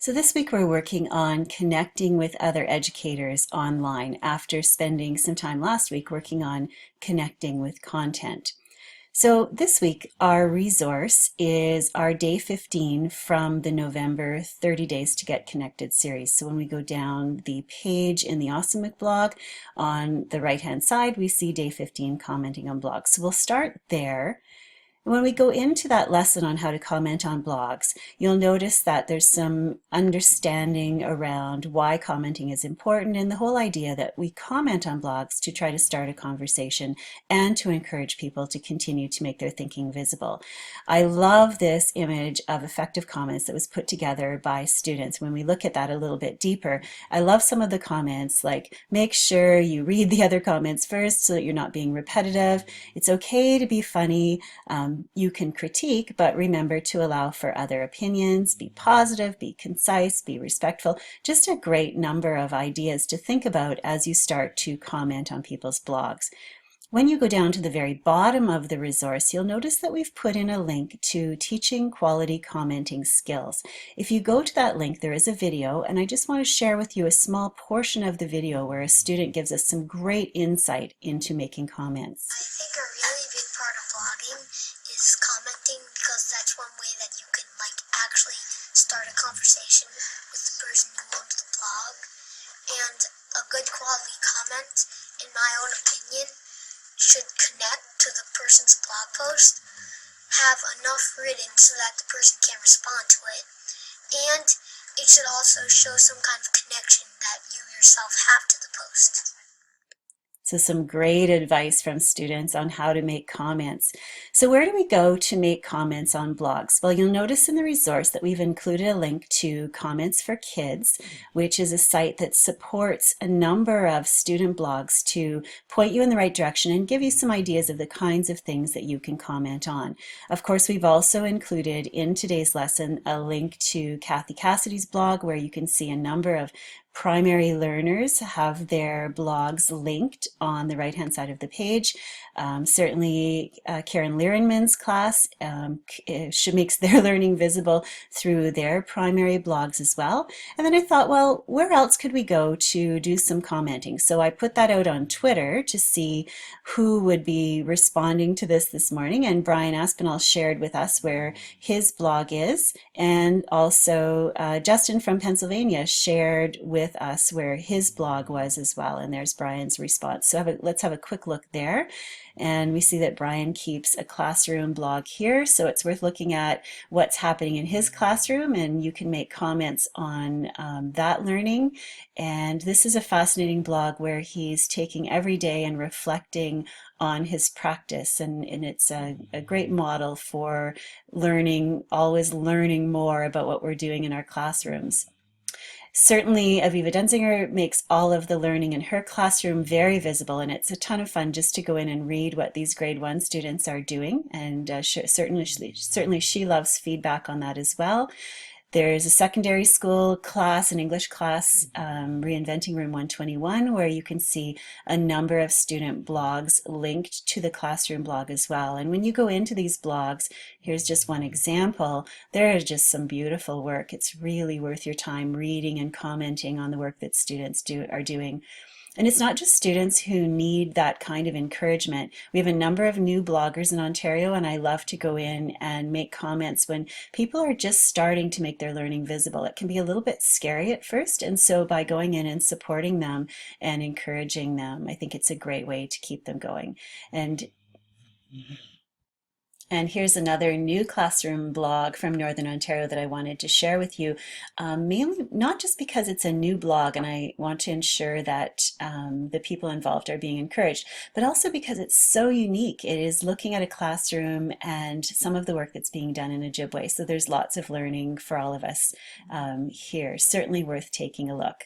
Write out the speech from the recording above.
So this week we're working on connecting with other educators online after spending some time last week working on connecting with content. So this week our resource is our day 15 from the November 30 Days to Get Connected series. So when we go down the page in the OSSEMOOC blog, on the right hand side we see day 15 commenting on blogs. So we'll start there. When we go into that lesson on how to comment on blogs, you'll notice that there's some understanding around why commenting is important and the whole idea that we comment on blogs to try to start a conversation and to encourage people to continue to make their thinking visible. I love this image of effective comments that was put together by students. When we look at that a little bit deeper, I love some of the comments like, make sure you read the other comments first so that you're not being repetitive. It's okay to be funny. You can critique, but remember to allow for other opinions, be positive, be concise, be respectful. Just a great number of ideas to think about as you start to comment on people's blogs. When you go down to the very bottom of the resource, you'll notice that we've put in a link to teaching quality commenting skills. If you go to that link, there is a video, and I just want to share with you a small portion of the video where a student gives us some great insight into making comments. I think a really big part of blogging is commenting, because that's one way that you can actually start a conversation with the person who owns the blog. And a good quality comment, in my own opinion, should connect to the person's blog post, have enough written so that the person can respond to it, and it should also show some kind of connection that you yourself have to the post. So some great advice from students on how to make comments. So where do we go to make comments on blogs? Well, you'll notice in the resource that we've included a link to Comments for Kids, which is a site that supports a number of student blogs to point you in the right direction and give you some ideas of the kinds of things that you can comment on. Of course, we've also included in today's lesson a link to Kathy Cassidy's blog, where you can see a number of primary learners have their blogs linked on the right hand side of the page. Certainly Karen Lierenman's class makes their learning visible through their primary blogs as well. And then I thought, well, where else could we go to do some commenting? So I put that out on Twitter to see who would be responding to this morning, and Brian Aspinall shared with us where his blog is, and also Justin from Pennsylvania shared with us where his blog was as well, and there's Brian's response. So let's have a quick look there. And we see that Brian keeps a classroom blog here, so it's worth looking at what's happening in his classroom, and you can make comments on that learning. And this is a fascinating blog where he's taking every day and reflecting on his practice, and it's a great model for learning, always learning more about what we're doing in our classrooms. Certainly, Aviva Dunzinger makes all of the learning in her classroom very visible, and it's a ton of fun just to go in and read what these grade 1 students are doing, and certainly she loves feedback on that as well. There's a secondary school class, an English class, Reinventing Room 121, where you can see a number of student blogs linked to the classroom blog as well. And when you go into these blogs, here's just one example, there is just some beautiful work. It's really worth your time reading and commenting on the work that students are doing. And it's not just students who need that kind of encouragement. We have a number of new bloggers in Ontario, and I love to go in and make comments when people are just starting to make their learning visible. It can be a little bit scary at first, and so by going in and supporting them and encouraging them, I think it's a great way to keep them going. And here's another new classroom blog from Northern Ontario that I wanted to share with you, mainly not just because it's a new blog and I want to ensure that the people involved are being encouraged, but also because it's so unique. It is looking at a classroom and some of the work that's being done in Ojibwe. So there's lots of learning for all of us here. Certainly worth taking a look.